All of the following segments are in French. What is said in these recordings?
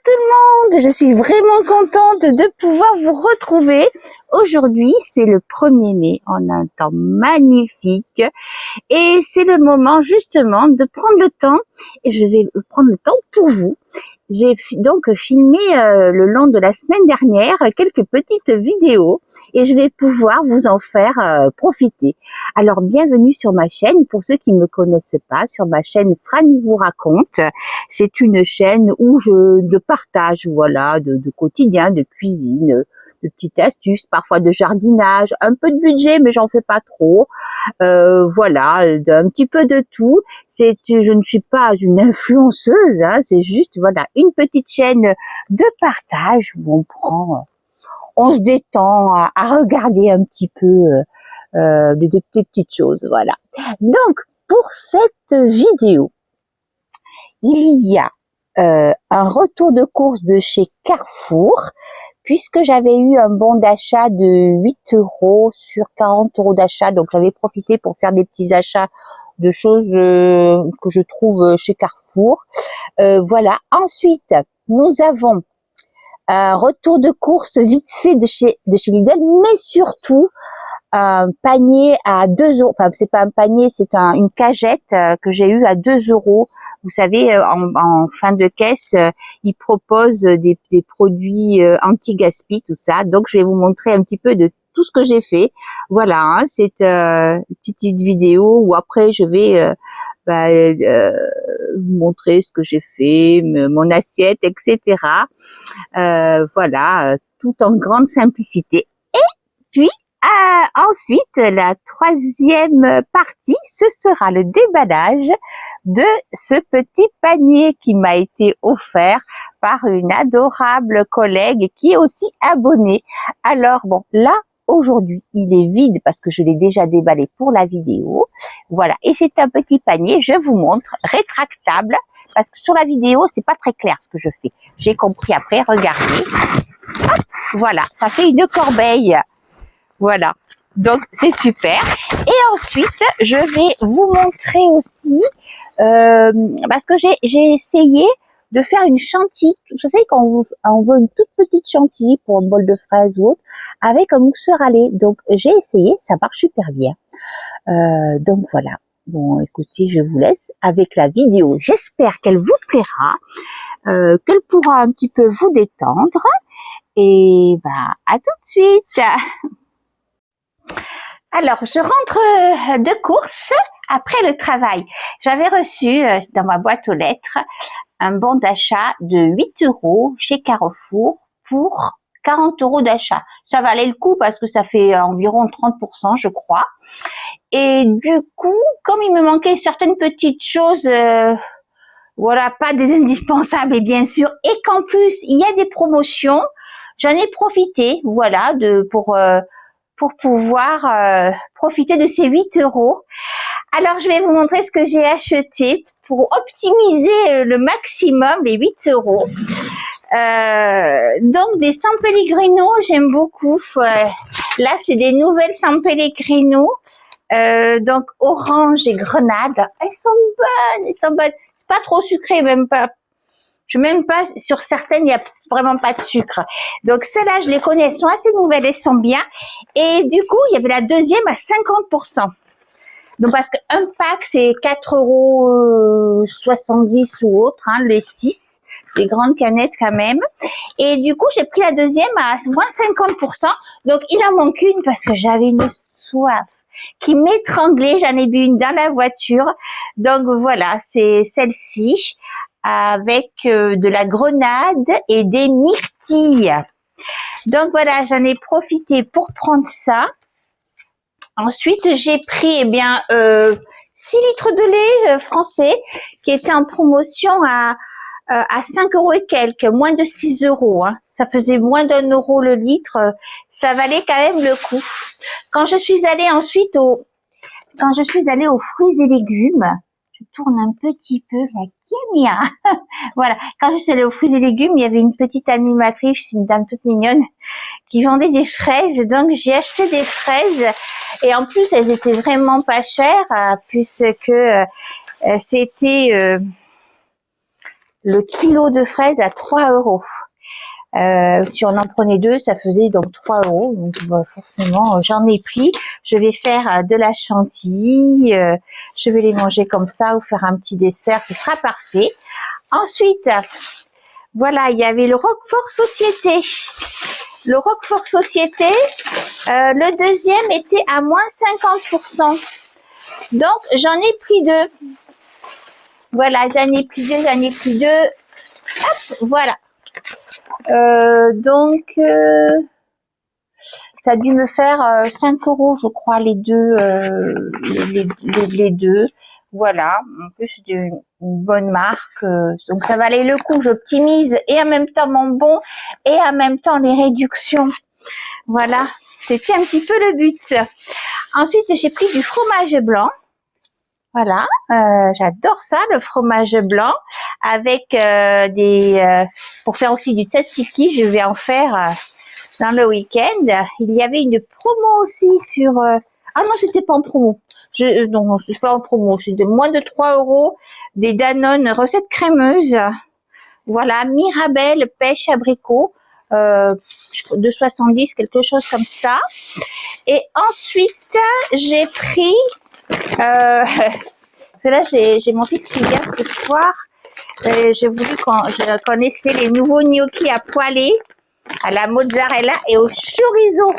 tout le monde, je suis vraiment contente de pouvoir vous retrouver. Aujourd'hui, c'est le 1er mai, on a un temps magnifique et c'est le moment justement de prendre le temps, et je vais prendre le temps pour vous. J'ai donc filmé le long de la semaine dernière quelques petites vidéos et je vais pouvoir vous en faire profiter. Alors bienvenue sur ma chaîne, pour ceux qui ne me connaissent pas, sur ma chaîne Franny vous raconte. C'est une chaîne où je partage, voilà, de quotidien, de cuisine, de petites astuces, parfois de jardinage, un peu de budget mais j'en fais pas trop. Voilà, un petit peu de tout. Je ne suis pas une influenceuse, hein, c'est juste voilà une petite chaîne de partage où on se détend à regarder un petit peu des petites choses, voilà. Donc pour cette vidéo, il y a un retour de course de chez Carrefour, puisque j'avais eu un bon d'achat de 8 € sur 40 € d'achat, donc j'avais profité pour faire des petits achats de choses que je trouve chez Carrefour. Voilà. Ensuite, nous avons un retour de course vite fait de chez Lidl, mais surtout un panier à 2 €. Enfin, c'est pas un panier, c'est une cagette que j'ai eu à 2 €. Vous savez, en fin de caisse, ils proposent des produits anti-gaspi, tout ça. Donc, je vais vous montrer un petit peu de tout ce que j'ai fait. Voilà, hein, c'est une petite vidéo où après je vais vous montrer ce que j'ai fait, mon assiette, etc. Voilà, tout en grande simplicité. Et puis, ensuite, la troisième partie, ce sera le déballage de ce petit panier qui m'a été offert par une adorable collègue qui est aussi abonnée. Alors bon, là, aujourd'hui, il est vide parce que je l'ai déjà déballé pour la vidéo. Voilà, et c'est un petit panier, je vous montre, rétractable, parce que sur la vidéo, c'est pas très clair ce que je fais. J'ai compris après, regardez. Hop, voilà, ça fait une corbeille. Voilà, donc c'est super. Et ensuite, je vais vous montrer aussi, parce que j'ai essayé de faire une chantilly. Vous savez, quand on veut une toute petite chantilly pour un bol de fraises ou autre, avec un mousseur à lait. Donc j'ai essayé, ça marche super bien. Donc voilà. Bon, écoutez, je vous laisse avec la vidéo. J'espère qu'elle vous plaira, qu'elle pourra un petit peu vous détendre. Et à tout de suite. Alors, je rentre de course après le travail. J'avais reçu dans ma boîte aux lettres un bon d'achat de 8 € chez Carrefour pour 40 € d'achat. Ça valait le coup parce que ça fait environ 30%, je crois. Et du coup, comme il me manquait certaines petites choses, voilà, pas des indispensables et bien sûr, et qu'en plus il y a des promotions, j'en ai profité, voilà, pour pouvoir profiter de ces 8 €. Alors je vais vous montrer ce que j'ai acheté pour optimiser le maximum les 8 €. Donc des San Pellegrino, j'aime beaucoup. Là, c'est des nouvelles San Pellegrino. Donc orange et grenade. Elles sont bonnes. C'est pas trop sucré, même pas. Sur certaines, il y a vraiment pas de sucre. Donc celles-là, je les connais, elles sont assez nouvelles, elles sont bien. Et du coup, il y avait la deuxième à 50%. Donc parce qu'un pack, c'est 4,70 € ou autre, hein, les 6. Des grandes canettes quand même. Et du coup, j'ai pris la deuxième à moins 50%. Donc il en manque une parce que j'avais une soif qui m'étranglait. J'en ai bu une dans la voiture. Donc voilà, c'est celle-ci avec de la grenade et des myrtilles. Donc voilà, j'en ai profité pour prendre ça. Ensuite, j'ai pris 6 litres de lait français qui était en promotion à 5 € et quelques, moins de 6 €. Hein. Ça faisait moins d'1 € le litre. Ça valait quand même le coup. Quand je suis allée ensuite aux fruits et légumes, je tourne un petit peu la caméra. Voilà. Quand je suis allée aux fruits et légumes, il y avait une petite animatrice, une dame toute mignonne, qui vendait des fraises. Donc, j'ai acheté des fraises. Et en plus, elles étaient vraiment pas chères, puisque c'était le kilo de fraises à 3 euros. Si on en prenait 2, ça faisait donc 3 euros. Donc forcément, j'en ai pris. Je vais faire de la chantilly. Je vais les manger comme ça ou faire un petit dessert. Ce sera parfait. Ensuite, voilà, il y avait le Roquefort Société. Le Roquefort Société, le deuxième était à moins 50%. Donc, j'en ai pris 2. Voilà, j'en ai pris 2. Hop, voilà. Donc, ça a dû me faire 5 euros, je crois, les deux. Les deux. Voilà. En plus, c'est une bonne marque. Donc, ça valait le coup. J'optimise et en même temps mon bon et en même temps les réductions. Voilà. C'était un petit peu le but. Ensuite, j'ai pris du fromage blanc. Voilà. J'adore ça, le fromage blanc. Avec pour faire aussi du tzatziki, je vais en faire dans le week-end. Il y avait une promo aussi sur... Ah non, c'était pas en promo. Non, c'est pas en promo. C'est de moins de 3 euros. Des Danone recettes crémeuses. Voilà, Mirabelle pêche abricot. De 70, quelque chose comme ça. Et ensuite, j'ai pris... c'est là, j'ai mon fils qui vient ce soir. J'ai voulu je connaissais les nouveaux gnocchis à poêler, à la mozzarella et au chorizo.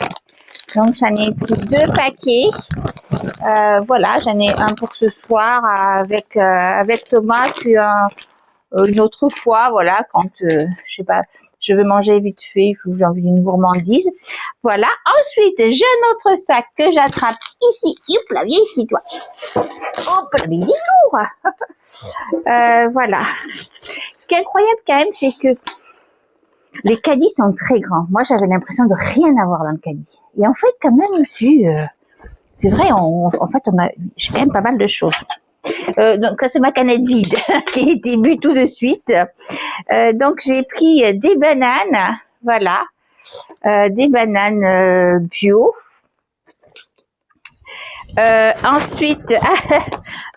Donc, j'en ai pris 2 paquets. Voilà, j'en ai un pour ce soir avec Thomas, puis une autre fois, voilà, quand, je sais pas, je veux manger vite fait, j'ai envie d'une gourmandise. Voilà. Ensuite, j'ai un autre sac que j'attrape ici. Hop là, viens ici, toi. Hop là, il est lourd. Voilà. Ce qui est incroyable quand même, c'est que les caddies sont très grands. Moi, j'avais l'impression de rien avoir dans le caddie. Et en fait, quand même aussi, c'est vrai, en fait, j'ai quand même pas mal de choses. Donc, ça, c'est ma canette vide qui a été bu tout de suite. Donc, j'ai pris des bananes, voilà, des bananes bio. Ensuite,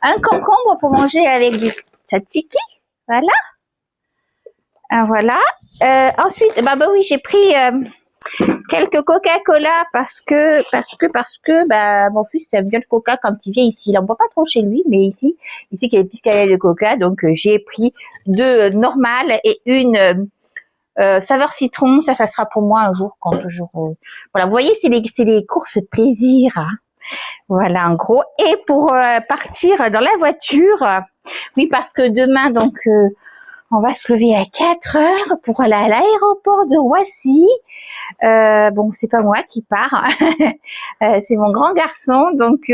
un concombre pour manger avec du tzatziki, voilà. Voilà. Ensuite, bah oui, j'ai pris quelques Coca-Cola parce que mon fils aime bien le Coca quand il vient ici. Il en boit pas trop chez lui, mais ici qu'il y a des petites canettes de Coca, donc j'ai pris 2 normales et une saveur citron. Ça sera pour moi un jour quand toujours. Voilà, vous voyez, c'est les courses plaisir. Hein. Voilà, en gros. Et pour partir dans la voiture, oui, parce que demain, donc, on va se lever à 4 heures pour aller à l'aéroport de Roissy. Bon, c'est pas moi qui pars, c'est mon grand garçon, donc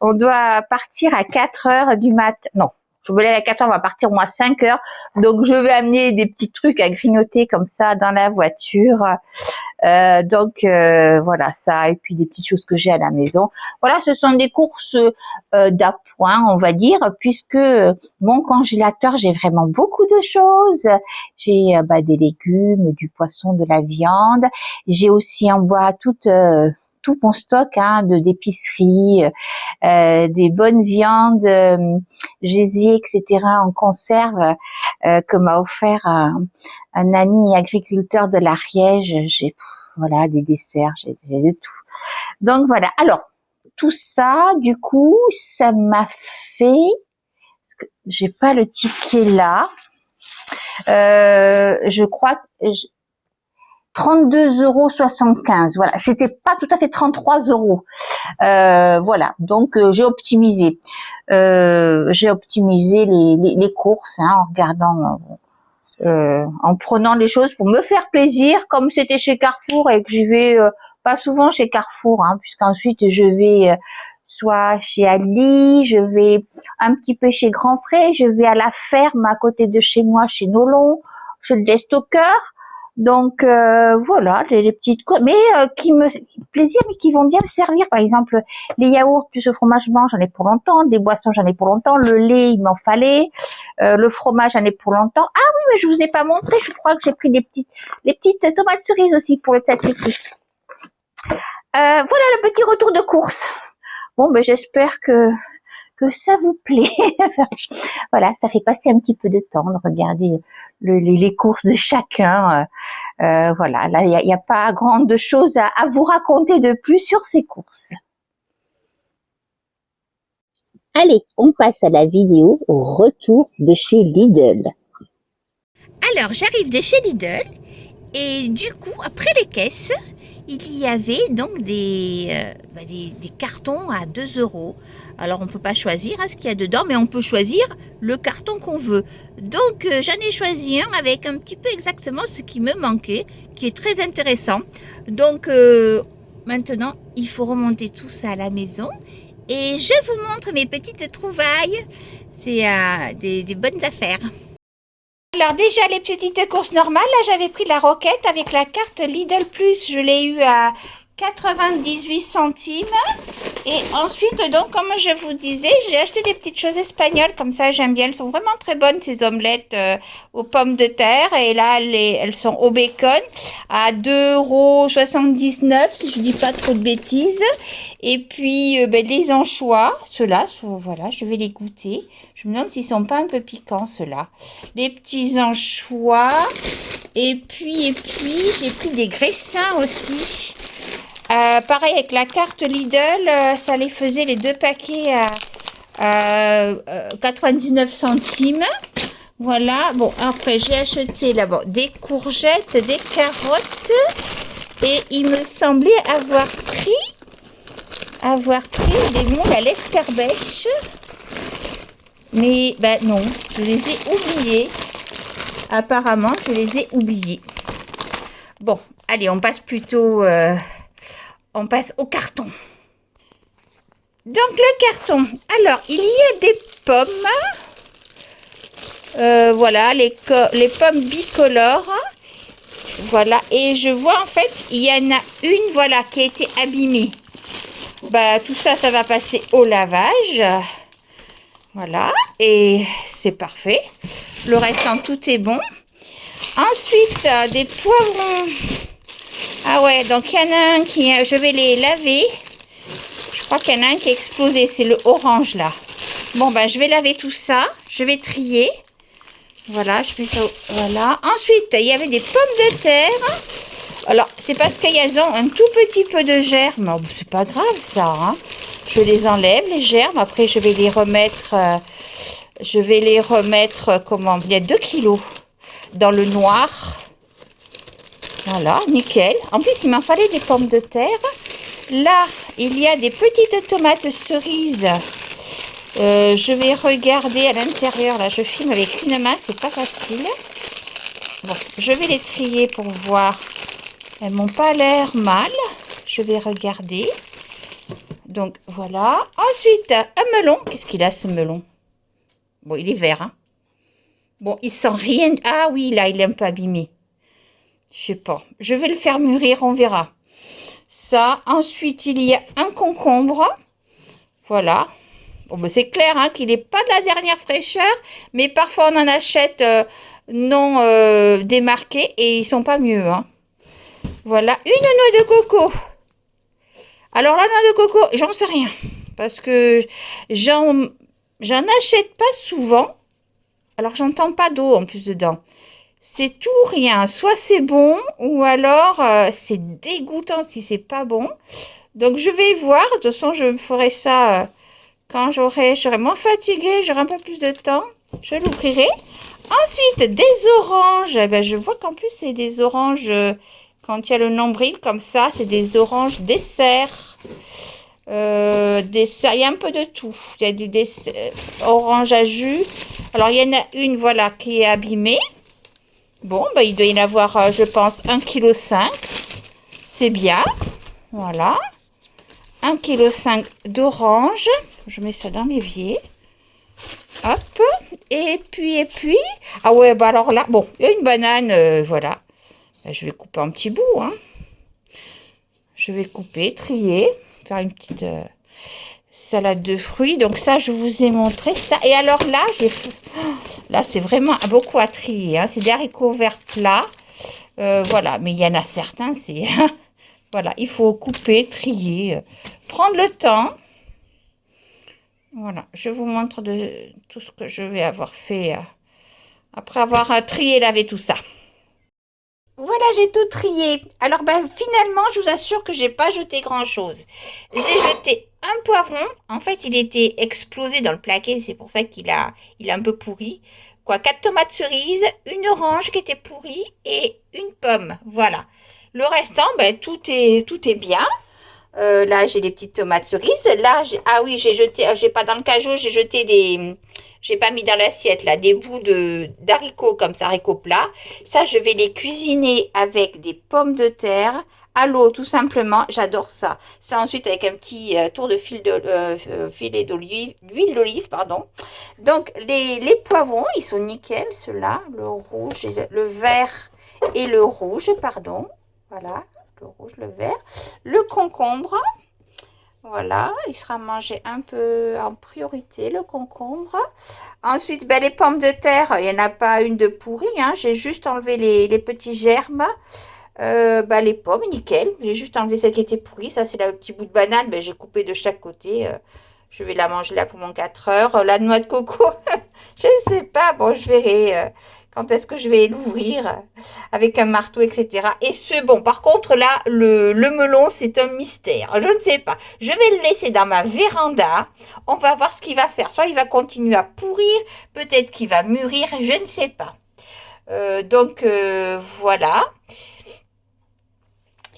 on doit partir à 4 heures du matin. Non, je me lève à 4 heures, on va partir au moins 5 heures. Donc je vais amener des petits trucs à grignoter comme ça dans la voiture. Donc voilà ça, et puis des petites choses que j'ai à la maison. Voilà, ce sont des courses d'appoint, on va dire, puisque mon congélateur, j'ai vraiment beaucoup de choses. J'ai des légumes, du poisson, de la viande. J'ai aussi en bois tout mon stock d'épicerie, des bonnes viandes, gésier, etc. en conserve que m'a offert un ami agriculteur de l'Ariège. J'ai voilà des desserts, j'ai de tout. Donc voilà. Alors tout ça, du coup, ça m'a fait, parce que j'ai pas le ticket là, je crois que 32,75 €. Voilà, c'était pas tout à fait 33 €. Voilà, donc j'ai optimisé. J'ai optimisé les courses en regardant, en prenant les choses pour me faire plaisir, comme c'était chez Carrefour et que j'y vais pas souvent chez Carrefour, puisqu'ensuite je vais soit chez Aldi, je vais un petit peu chez Grand Frais, je vais à la ferme à côté de chez moi, chez Nolon, chez le Stockeur. Donc voilà, les petites quoi, mais qui me plaisir, mais qui vont bien me servir. Par exemple, les yaourts plus le fromage blanc, j'en ai pour longtemps. Des boissons, j'en ai pour longtemps. Le lait, il m'en fallait. Le fromage, j'en ai pour longtemps. Ah oui, mais je vous ai pas montré. Je crois que j'ai pris les petites tomates cerises aussi pour le tzatziki. Voilà le petit retour de course. Bon, ben j'espère que que ça vous plaît. Voilà, ça fait passer un petit peu de temps de regarder les courses de chacun. Voilà, là, il n'y a pas grande chose à vous raconter de plus sur ces courses. Allez, on passe à la vidéo au retour de chez Lidl. Alors, j'arrive de chez Lidl et du coup, après les caisses, il y avait donc des cartons à 2 €. Alors, on ne peut pas choisir ce qu'il y a dedans, mais on peut choisir le carton qu'on veut. Donc, j'en ai choisi un avec un petit peu exactement ce qui me manquait, qui est très intéressant. Donc, maintenant, il faut remonter tout ça à la maison. Et je vous montre mes petites trouvailles. C'est des bonnes affaires. Alors déjà les petites courses normales, là j'avais pris la roquette avec la carte Lidl Plus, je l'ai eu à 98 centimes. Et ensuite donc comme je vous disais, j'ai acheté des petites choses espagnoles comme ça, j'aime bien, elles sont vraiment très bonnes ces omelettes aux pommes de terre. Et là elles sont au bacon à 2,79 € si je dis pas trop de bêtises. Et puis les anchois, ceux-là, voilà, je vais les goûter. Je me demande s'ils sont pas un peu piquants ceux-là. Les petits anchois. Et puis j'ai pris des graissins aussi. Pareil avec la carte Lidl, ça les faisait les 2 paquets à 99 centimes. Voilà, bon après j'ai acheté là-bas des courgettes, des carottes et il me semblait avoir pris des moules à l'escarbeche. Mais ben non, je les ai oubliés. Apparemment, je les ai oubliés. Bon, allez, on passe plutôt... on passe au carton. Donc, le carton. Alors, il y a des pommes. Voilà, les pommes bicolores. Voilà, et je vois en fait, il y en a une, voilà, qui a été abîmée. Bah, tout ça, ça va passer au lavage. Voilà, et c'est parfait. Le restant, tout est bon. Ensuite, des poivrons. Ah ouais, donc il y en a un qui... je vais les laver. Je crois qu'il y en a un qui a explosé. C'est le orange, là. Bon, ben, je vais laver tout ça. Je vais trier. Voilà, je fais ça. Voilà. Ensuite, il y avait des pommes de terre. Alors, c'est parce qu'elles ont un tout petit peu de germes. Oh, c'est pas grave, ça, hein. Je les enlève, les germes. Après, je vais les remettre... comment? Il y a 2 kilos dans le noir. Voilà, nickel. En plus, il m'en fallait des pommes de terre. Là, il y a des petites tomates cerises. Je vais regarder à l'intérieur. Là, je filme avec une main, c'est pas facile. Bon, je vais les trier pour voir. Elles m'ont pas l'air mal. Je vais regarder. Donc, voilà. Ensuite, un melon. Qu'est-ce qu'il a, ce melon? Bon, il est vert, hein. Bon, il sent rien. Ah oui, là, il est un peu abîmé. Je sais pas. Je vais le faire mûrir, on verra. Ça. Ensuite, il y a un concombre. Voilà. Bon, ben, c'est clair hein, qu'il n'est pas de la dernière fraîcheur. Mais parfois, on en achète non démarqués. Et ils sont pas mieux. Hein. Voilà. Une noix de coco. Alors, la noix de coco, j'en sais rien. Parce que j'en achète pas souvent. Alors, j'entends pas d'eau en plus dedans. C'est tout ou rien. Soit c'est bon ou alors c'est dégoûtant si c'est pas bon. Donc je vais voir. De toute façon, je me ferai ça quand je serai moins fatiguée, j'aurai un peu plus de temps. Je l'ouvrirai. Ensuite, des oranges. Eh ben, je vois qu'en plus, c'est des oranges quand il y a le nombril comme ça. C'est des oranges dessert. Il y a un peu de tout. Il y a des oranges à jus. Alors, il y en a une, voilà, qui est abîmée. Bon, ben, il doit y en avoir, je pense, 1,5 kg. C'est bien. Voilà. 1,5 kg d'orange. Je mets ça dans l'évier. Hop. Et puis. Ah ouais, bah alors là, bon, il y a une banane, voilà. Ben, je vais couper en petits bouts. Hein. Je vais couper, trier, faire une petite salade de fruits. Donc ça, je vous ai montré ça. Et alors là, là, c'est vraiment beaucoup à trier. Hein. C'est des haricots verts plats. Voilà, mais il y en a certains, c'est... voilà, il faut couper, trier, prendre le temps. Voilà, je vous montre de tout ce que je vais avoir fait après avoir trié, lavé tout ça. Voilà, j'ai tout trié. Alors ben finalement, je vous assure que j'ai pas jeté grand-chose. J'ai jeté un poivron. En fait, il était explosé dans le plaquet, c'est pour ça il a un peu pourri. Quoi, 4 tomates cerises, une orange qui était pourrie et une pomme. Voilà. Le restant, ben tout est bien. Là, j'ai les petites tomates cerises. Là, ah oui, j'ai jeté, j'ai pas dans le cajot, j'ai jeté j'ai pas mis dans l'assiette là, des bouts d'haricots comme ça, haricots plats. Ça, je vais les cuisiner avec des pommes de terre à l'eau, tout simplement. J'adore ça. Ça ensuite avec un petit tour de filet d'olive, d'huile d'olive, pardon. Donc les poivrons, ils sont nickel, ceux-là, le rouge et le vert et le rouge, pardon. Voilà, le rouge, le vert. Le concombre, voilà, il sera mangé un peu en priorité, le concombre. Ensuite, ben, les pommes de terre, il n'y en a pas une de pourrie, hein, j'ai juste enlevé les petits germes. Ben, les pommes, nickel, j'ai juste enlevé celle qui était pourrie. Ça, c'est le petit bout de banane, ben, j'ai coupé de chaque côté. Je vais la manger là pour mon 4 heures. La noix de coco, je ne sais pas, bon, je verrai quand est-ce que je vais l'ouvrir avec un marteau, etc. Et ce, bon, par contre, là, le melon, c'est un mystère. Je ne sais pas. Je vais le laisser dans ma véranda. On va voir ce qu'il va faire. Soit il va continuer à pourrir, peut-être qu'il va mûrir, je ne sais pas. Voilà.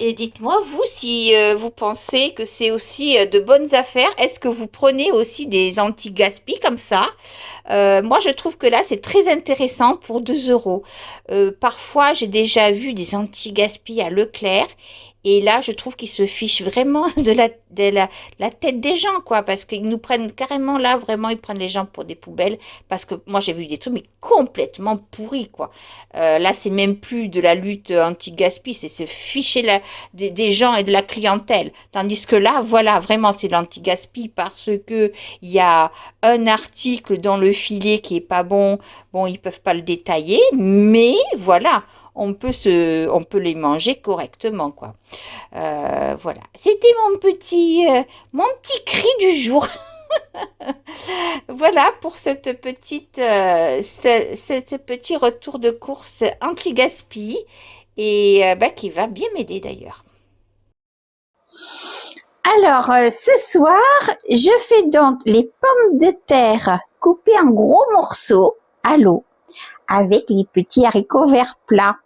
Et dites-moi, vous, si vous pensez que c'est aussi de bonnes affaires, est-ce que vous prenez aussi des anti-gaspi comme ça? Moi, je trouve que là, c'est très intéressant pour 2 euros. Parfois, j'ai déjà vu des anti-gaspi à Leclerc. Et là, je trouve qu'ils se fichent vraiment la tête des gens, quoi, parce qu'ils nous prennent carrément là, vraiment, ils prennent les gens pour des poubelles, parce que moi, j'ai vu des trucs, mais complètement pourris, quoi. Là, c'est même plus de la lutte anti-gaspi, c'est se ficher des gens et de la clientèle. Tandis que là, voilà, vraiment, c'est l'anti-gaspi parce que il y a un article dans le filet qui est pas bon. Bon, ils peuvent pas le détailler, mais voilà, on peut les manger correctement, quoi. Voilà, c'était mon petit cri du jour. Voilà pour cette petit retour de course anti-gaspi et bah, qui va bien m'aider d'ailleurs. Alors, ce soir, je fais donc les pommes de terre coupées en gros morceaux à l'eau avec les petits haricots verts plats.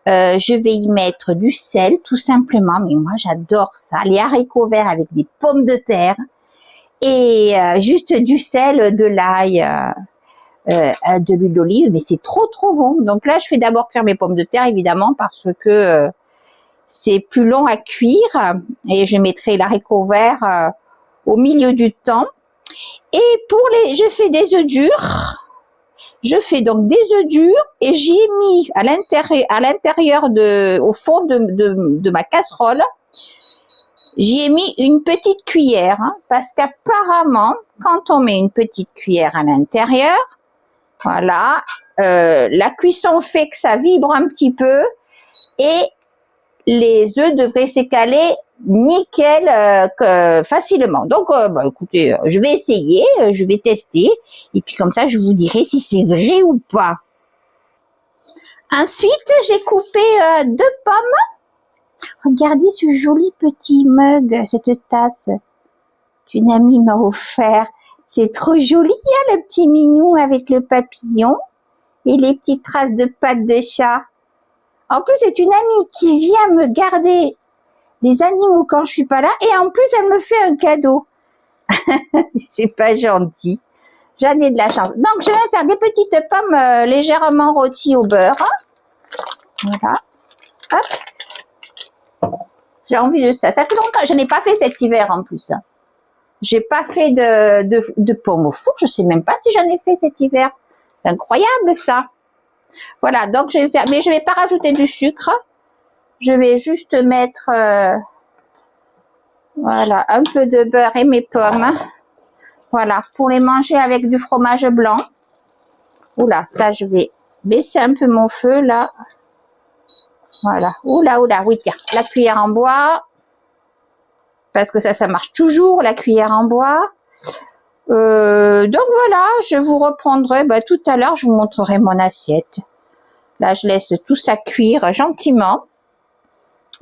Je vais y mettre du sel, tout simplement, mais moi j'adore ça, les haricots verts avec des pommes de terre et juste du sel, de l'ail, de l'huile d'olive, mais c'est trop trop bon. Donc là, je fais d'abord cuire mes pommes de terre, évidemment, parce que c'est plus long à cuire et je mettrai l'haricot vert au milieu du temps. Et je fais des œufs durs. Je fais donc des œufs durs et j'y ai mis à l'intérieur au fond de ma casserole, j'y ai mis une petite cuillère, hein, parce qu'apparemment, quand on met une petite cuillère à l'intérieur, voilà, la cuisson fait que ça vibre un petit peu et les œufs devraient s'écaler nickel facilement. Donc, bah, écoutez, je vais essayer, je vais tester, et puis comme ça, je vous dirai si c'est vrai ou pas. Ensuite, j'ai coupé 2 pommes. Regardez ce joli petit mug, cette tasse qu'une amie m'a offert. C'est trop joli, hein, le petit minou avec le papillon et les petites traces de pattes de chat. En plus, c'est une amie qui vient me garder les animaux quand je suis pas là et en plus, elle me fait un cadeau. C'est pas gentil. J'en ai de la chance. Donc, je vais faire des petites pommes légèrement rôties au beurre. Voilà. Hop. J'ai envie de ça. Ça fait longtemps. Je n'ai pas fait cet hiver en plus. J'ai pas fait de pommes au four. Je sais même pas si j'en ai fait cet hiver. C'est incroyable ça. Voilà. Donc, je vais faire, mais je vais pas rajouter du sucre. Je vais juste mettre, voilà, un peu de beurre et mes pommes. Voilà, pour les manger avec du fromage blanc. Oula, ça, je vais baisser un peu mon feu, là. Voilà. Oula, oui, tiens, la cuillère en bois. Parce que ça marche toujours, la cuillère en bois. Donc voilà, je vous reprendrai tout à l'heure, je vous montrerai mon assiette. Là, je laisse tout ça cuire gentiment.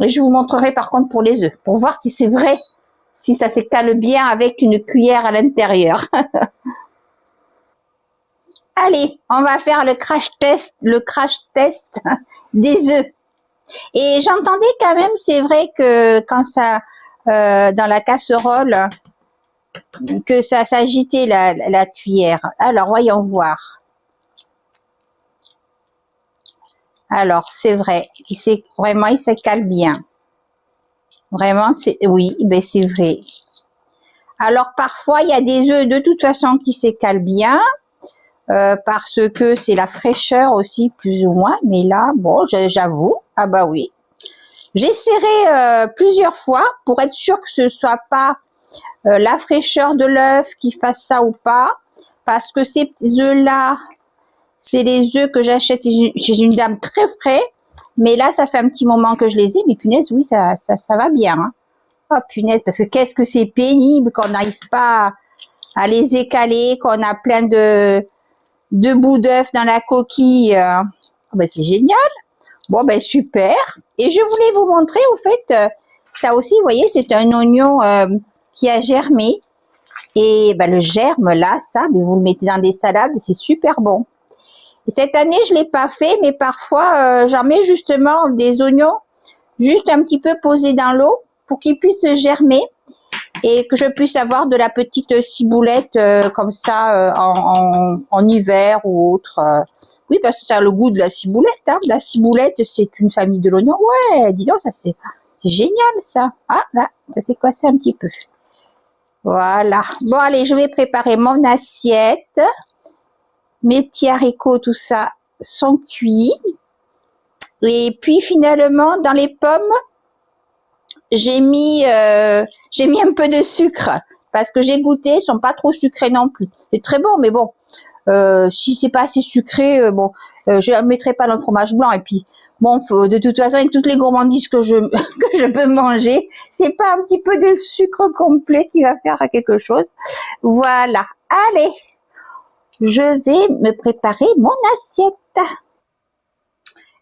Et je vous montrerai par contre pour les œufs, pour voir si c'est vrai, si ça se cale bien avec une cuillère à l'intérieur. Allez, on va faire le crash test des œufs. Et j'entendais quand même, c'est vrai que quand ça, dans la casserole, que ça s'agitait la cuillère. Alors, voyons voir. Alors, c'est vrai, vraiment, il se cale bien. Vraiment, oui, ben c'est vrai. Alors, parfois, il y a des œufs de toute façon qui se calent bien, parce que c'est la fraîcheur aussi, plus ou moins. Mais là, bon, j'avoue, ah bah oui. J'essaierai plusieurs fois pour être sûr que ce soit pas la fraîcheur de l'œuf qui fasse ça ou pas, parce que ces œufs-là, c'est les œufs que j'achète chez une dame très frais, mais là, ça fait un petit moment que je les ai, mais punaise, oui, ça va bien. Hein. Oh punaise, parce que qu'est-ce que c'est pénible qu'on n'arrive pas à les écaler, qu'on a plein de bouts d'œufs dans la coquille. Oh, ben, c'est génial. Bon, ben super. Et je voulais vous montrer, au fait, ça aussi, vous voyez, c'est un oignon qui a germé. Et ben, le germe, là, ça, mais vous le mettez dans des salades, c'est super bon. Et cette année, je l'ai pas fait, mais parfois, j'en mets justement des oignons, juste un petit peu posés dans l'eau pour qu'ils puissent germer et que je puisse avoir de la petite ciboulette comme ça en hiver ou autre. Oui, parce que ça a le goût de la ciboulette. Hein. La ciboulette, c'est une famille de l'oignon. Ouais, dis donc, ça c'est génial ça. Ah là, ça s'est coincé un petit peu. Voilà. Bon, allez, je vais préparer mon assiette. Mes petits haricots, tout ça, sont cuits. Et puis finalement, dans les pommes, j'ai mis un peu de sucre parce que j'ai goûté, ils sont pas trop sucrés non plus. C'est très bon, mais bon, si c'est pas assez sucré, bon, je ne mettrai pas dans le fromage blanc. Et puis, bon, de toute façon, avec toutes les gourmandises que je que je peux manger, c'est pas un petit peu de sucre complet qui va faire quelque chose. Voilà. Allez, je vais me préparer mon assiette.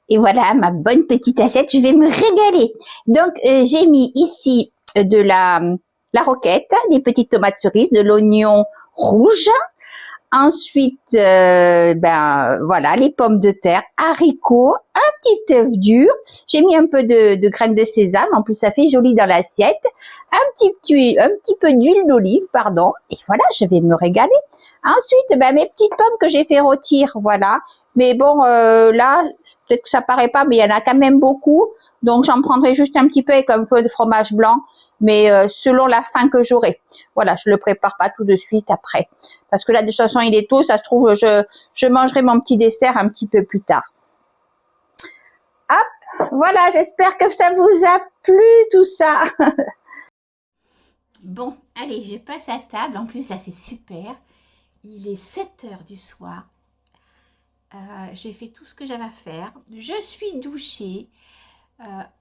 Et voilà, ma bonne petite assiette, je vais me régaler. Donc, j'ai mis ici de la roquette, des petites tomates cerises, de l'oignon rouge. Ensuite, voilà, les pommes de terre, haricots, un petit œuf dur. J'ai mis un peu de graines de sésame. En plus, ça fait joli dans l'assiette. Un petit peu d'huile d'olive, pardon. Et voilà, je vais me régaler. Ensuite, mes petites pommes que j'ai fait rôtir, voilà. Mais bon, là, peut-être que ça paraît pas, mais il y en a quand même beaucoup. Donc, j'en prendrai juste un petit peu avec un peu de fromage blanc. Mais selon la faim que j'aurai. Voilà, je le prépare pas tout de suite après. Parce que là, de toute façon, il est tôt, ça se trouve, je mangerai mon petit dessert un petit peu plus tard. Hop, voilà, j'espère que ça vous a plu tout ça. Bon, allez, je passe à table. En plus, là, c'est super. Il est 7 heures du soir. J'ai fait tout ce que j'avais à faire. Je suis douchée.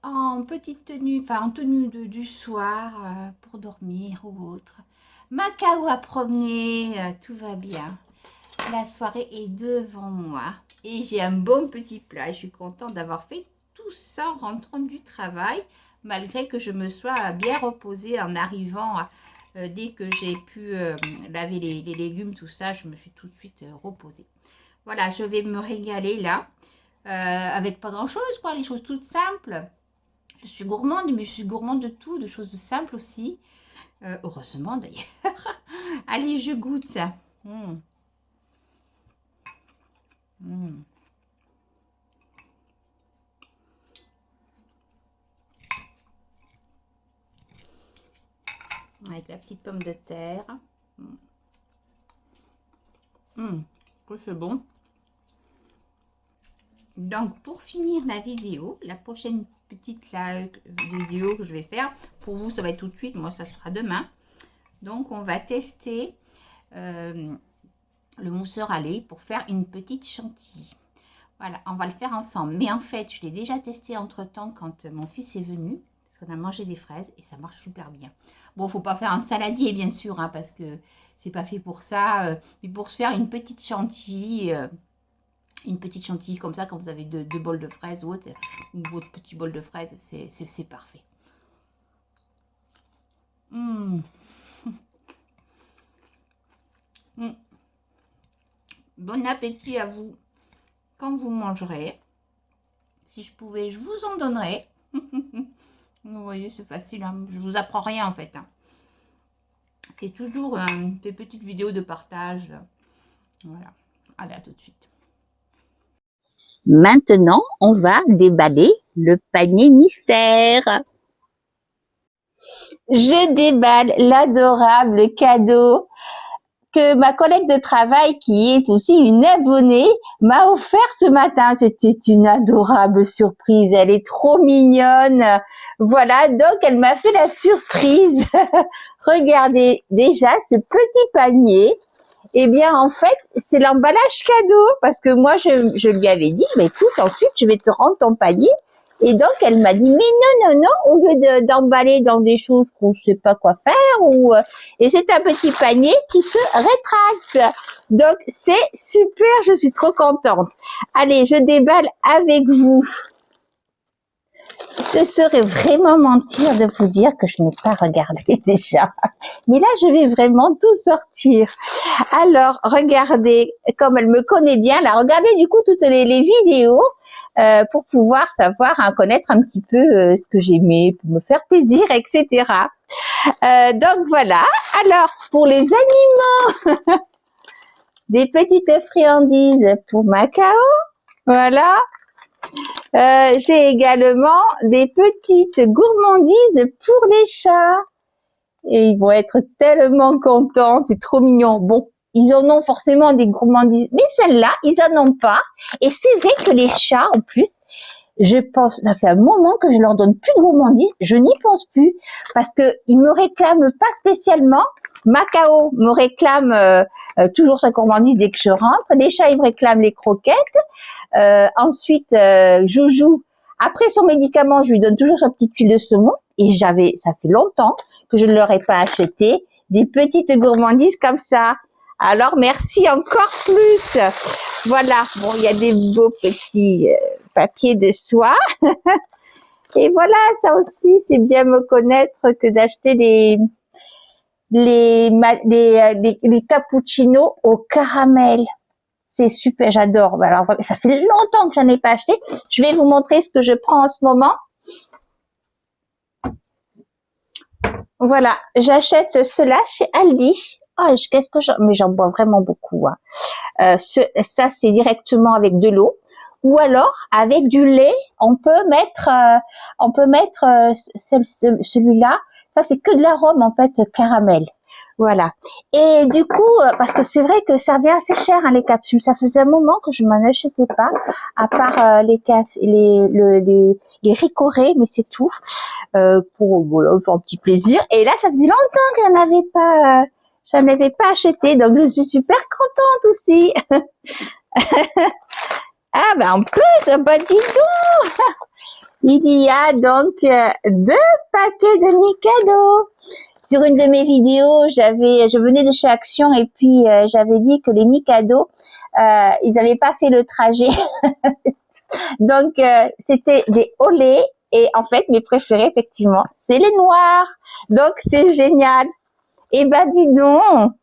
En petite tenue, enfin en tenue du soir pour dormir ou autre. Macao à promener, tout va bien. La soirée est devant moi et j'ai un bon petit plat. Je suis contente d'avoir fait tout ça en rentrant du travail, malgré que je me sois bien reposée en arrivant. Dès que j'ai pu laver les légumes, tout ça, je me suis tout de suite reposée. Voilà, je vais me régaler là. Avec pas grand chose quoi, les choses toutes simples. Je suis gourmande, mais je suis gourmande de tout, de choses simples aussi, heureusement d'ailleurs. Allez, je goûte ça. Avec la petite pomme de terre. C'est bon. Donc, pour finir la vidéo, la prochaine petite vidéo que je vais faire, pour vous, ça va être tout de suite, moi, ça sera demain. Donc, on va tester le mousseur à lait pour faire une petite chantilly. Voilà, on va le faire ensemble. Mais en fait, je l'ai déjà testé entre-temps quand mon fils est venu. Parce qu'on a mangé des fraises et ça marche super bien. Bon, faut pas faire un saladier bien sûr, hein, parce que c'est pas fait pour ça, mais pour se faire une petite chantilly comme ça, quand vous avez deux bols de fraises ou votre petit bol de fraises, c'est parfait. Mmh. Mmh. Bon appétit à vous quand vous mangerez. Si je pouvais, je vous en donnerais. Vous voyez, c'est facile, hein. Je vous apprends rien en fait, hein. C'est toujours des petites vidéos de partage. Voilà. Allez, à tout de suite. Maintenant, on va déballer le panier mystère. Je déballe l'adorable cadeau que ma collègue de travail, qui est aussi une abonnée, m'a offert ce matin. C'était une adorable surprise. Elle est trop mignonne. Voilà, donc elle m'a fait la surprise. Regardez déjà ce petit panier. Eh bien, en fait, c'est l'emballage cadeau. Parce que moi, je lui avais dit, mais écoute, ensuite, je vais te rendre ton panier. Et donc, elle m'a dit, mais non, au lieu d'emballer dans des choses qu'on ne sait pas quoi faire, et c'est un petit panier qui se rétracte. Donc, c'est super, je suis trop contente. Allez, je déballe avec vous. Ce serait vraiment mentir de vous dire que je n'ai pas regardé déjà. Mais là, je vais vraiment tout sortir. Alors, regardez, comme elle me connaît bien, là, regardez du coup toutes les vidéos pour pouvoir savoir, connaître un petit peu ce que j'aimais, pour me faire plaisir, etc. Donc voilà. Alors, pour les animaux, des petites friandises pour Macao. Voilà. J'ai également des petites gourmandises pour les chats. Et ils vont être tellement contents, c'est trop mignon. Bon, ils en ont forcément des gourmandises, mais celles-là, ils en ont pas. Et c'est vrai que les chats, en plus, je pense, ça fait un moment que je leur donne plus de gourmandises, je n'y pense plus, parce que ils me réclament pas spécialement. Macao me réclame toujours sa gourmandise dès que je rentre. Les chats, ils me réclament les croquettes. Ensuite, Joujou, après son médicament, je lui donne toujours sa petite huile de saumon. Et ça fait longtemps que je ne leur ai pas acheté des petites gourmandises comme ça. Alors, merci encore plus. Voilà. Bon, il y a des beaux petits papiers de soie. Et voilà, ça aussi, c'est bien me connaître que d'acheter les cappuccinos au caramel. C'est super, j'adore. Alors, ça fait longtemps que j'en ai pas acheté. Je vais vous montrer ce que je prends en ce moment. Voilà, j'achète cela chez Aldi. Oh, qu'est-ce que mais j'en bois vraiment beaucoup, hein. Ça, c'est directement avec de l'eau. Ou alors, avec du lait, on peut mettre celui-là. Ça, c'est que de l'arôme, en fait, caramel. Voilà. Et du coup, parce que c'est vrai que ça revient assez cher, hein, les capsules. Ça faisait un moment que je m'en achetais pas, à part les Ricoré, mais c'est tout. Pour voilà, faire un petit plaisir. Et là, ça faisait longtemps que j'en avais pas acheté, donc je suis super contente aussi. Ah ben en plus, bah dis donc, il y a donc 2 paquets de Mikado. Sur une de mes vidéos, je venais de chez Action et puis j'avais dit que les Mikado, ils n'avaient pas fait le trajet. Donc c'était des Olé. Et en fait, mes préférés, effectivement, c'est les noirs. Donc, c'est génial. Eh ben, dis donc.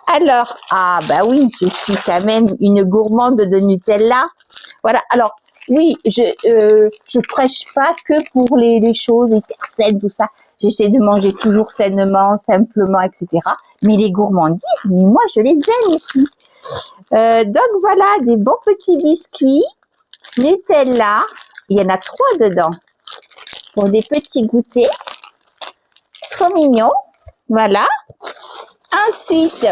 Alors, bah oui, je suis quand même une gourmande de Nutella. Voilà. Alors, oui, je prêche pas que pour les choses hyper saines, tout ça. J'essaie de manger toujours sainement, simplement, etc. Mais les gourmandises, mais moi, je les aime aussi. Donc, voilà, des bons petits biscuits. Nutella. Il y en a 3 dedans. Pour des petits goûters. Trop mignons. Voilà. Ensuite,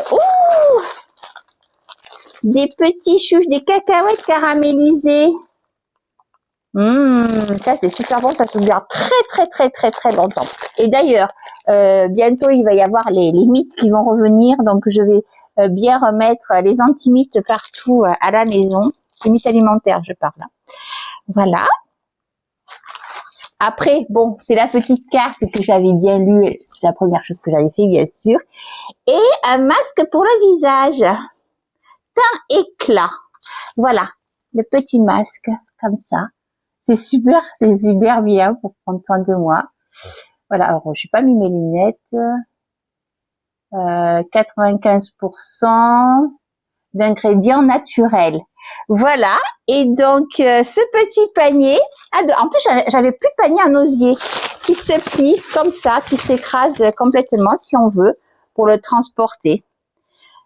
des petits choux, des cacahuètes caramélisées. Ça c'est super bon, ça se garde très longtemps. Et d'ailleurs, bientôt il va y avoir les mythes qui vont revenir, donc je vais bien remettre les anti-mythes partout à la maison. Les mythes alimentaires, je parle. Voilà. Après, bon, c'est la petite carte que j'avais bien lue. C'est la première chose que j'avais fait, bien sûr. Et un masque pour le visage. Teint éclat. Voilà, le petit masque, comme ça. C'est super bien pour prendre soin de moi. Voilà, alors, je n'ai pas mis mes lunettes. 95% d'ingrédients naturels. Voilà. Et donc, ce petit panier, en plus, j'avais plus de panier en osier qui se plie comme ça, qui s'écrase complètement si on veut pour le transporter.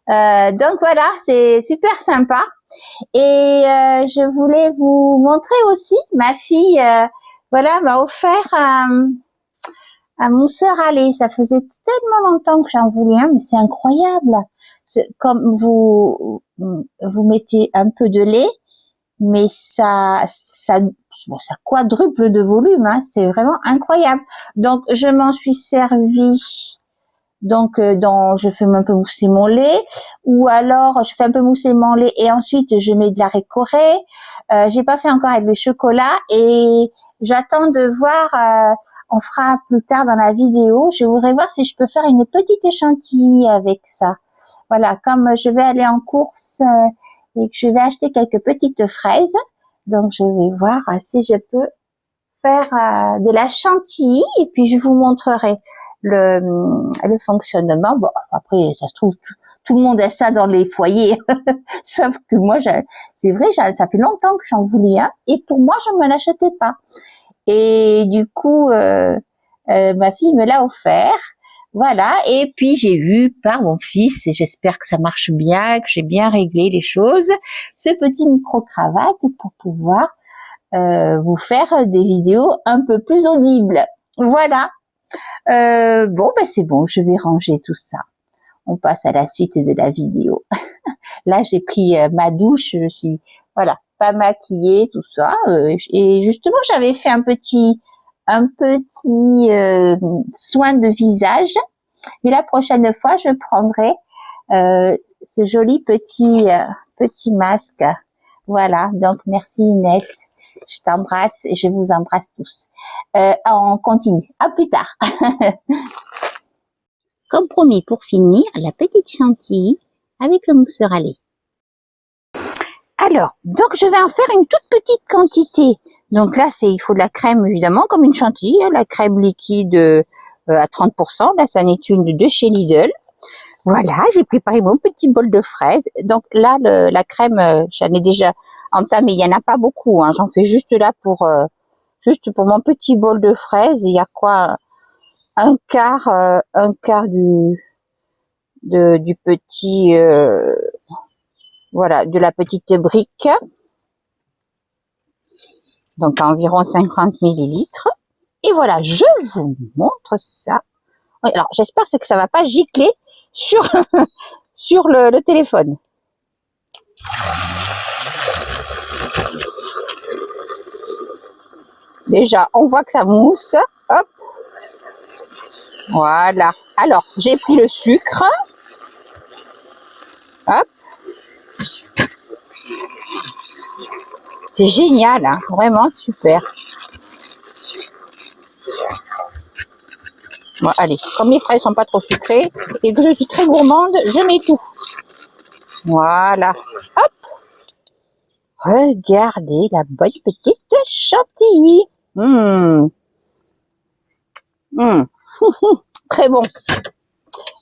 Donc voilà, c'est super sympa. Et je voulais vous montrer aussi, ma fille, voilà, m'a offert un mousseur à lait. Ça faisait tellement longtemps que j'en voulais un, mais c'est incroyable. Comme vous mettez un peu de lait, mais ça quadruple de volume, hein, c'est vraiment incroyable. Donc je m'en suis servie. Donc je fais un peu mousser mon lait, ou alors je fais un peu mousser mon lait et ensuite je mets de la récorée. J'ai pas fait encore avec le chocolat et j'attends de voir. On fera plus tard dans la vidéo. Je voudrais voir si je peux faire une petite échantillée avec ça. Voilà, comme je vais aller en course et que je vais acheter quelques petites fraises, donc je vais voir si je peux faire de la chantilly et puis je vous montrerai le fonctionnement. Bon, après, ça se trouve, tout le monde a ça dans les foyers. Sauf que moi, c'est vrai, ça fait longtemps que j'en voulais un. Et pour moi, je ne me l'achetais pas. Et du coup, ma fille me l'a offert. Voilà. Et puis, j'ai eu par mon fils, et j'espère que ça marche bien, que j'ai bien réglé les choses, ce petit micro-cravate pour pouvoir vous faire des vidéos un peu plus audibles. Voilà. Bon, ben c'est bon, je vais ranger tout ça. On passe à la suite de la vidéo. Là, j'ai pris ma douche, je suis, voilà, pas maquillée, tout ça. Et justement, j'avais fait un petit soin de visage. Mais la prochaine fois, je prendrai ce joli petit masque. Voilà, donc merci Inès. Je t'embrasse et je vous embrasse tous. On continue. À plus tard. Comme promis, pour finir, la petite chantilly avec le mousseur à lait. Alors, donc je vais en faire une toute petite quantité. Donc là, il faut de la crème évidemment, comme une chantilly, hein, la crème liquide à 30%. Là, c'en est une de chez Lidl. Voilà, j'ai préparé mon petit bol de fraises. Donc là, la crème, j'en ai déjà entamé. Il y en a pas beaucoup, hein. J'en fais juste là pour mon petit bol de fraises. Il y a quoi, un quart du petit, voilà, de la petite brique. Donc environ 50 millilitres. Et voilà, je vous montre ça. Alors j'espère que ça va pas gicler sur sur le téléphone. Déjà, on voit que ça mousse. Hop. Voilà. Alors, j'ai pris le sucre. Hop. C'est génial, hein, vraiment super. Bon, allez, comme les fraises sont pas trop sucrées et que je suis très gourmande, je mets tout. Voilà. Hop. Regardez la bonne petite chantilly. Très bon.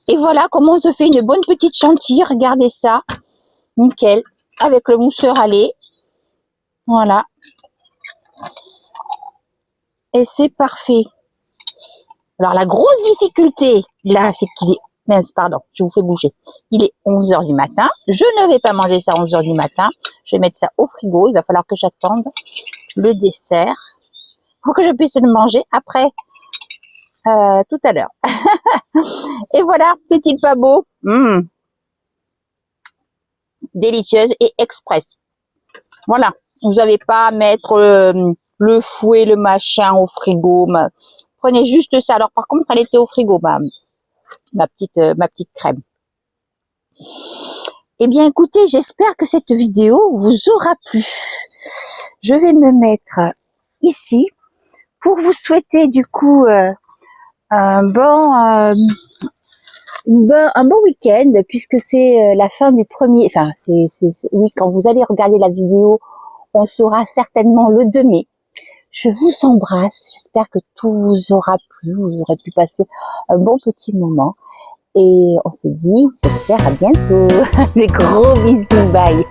Et voilà comment on se fait une bonne petite chantilly. Regardez ça. Nickel. Avec le mousseur à lait. Voilà. Et c'est parfait. Alors, la grosse difficulté, là, c'est qu'il est... Mince, pardon, je vous fais bouger. Il est 11h du matin. Je ne vais pas manger ça à 11h du matin. Je vais mettre ça au frigo. Il va falloir que j'attende le dessert pour que je puisse le manger après, tout à l'heure. Et voilà, c'est-il pas beau? Délicieuse et express. Voilà, vous n'avez pas à mettre le fouet, le machin au frigo. Prenez juste ça. Alors par contre, elle était au frigo, ma petite crème. Eh bien, écoutez, j'espère que cette vidéo vous aura plu. Je vais me mettre ici pour vous souhaiter du coup un bon un bon week-end, puisque c'est la fin du premier, enfin oui, quand vous allez regarder la vidéo, on saura certainement le 2 mai. Je vous embrasse, j'espère que tout vous aura plu, vous aurez pu passer un bon petit moment, et on se dit, j'espère à bientôt. Des gros bisous, bye.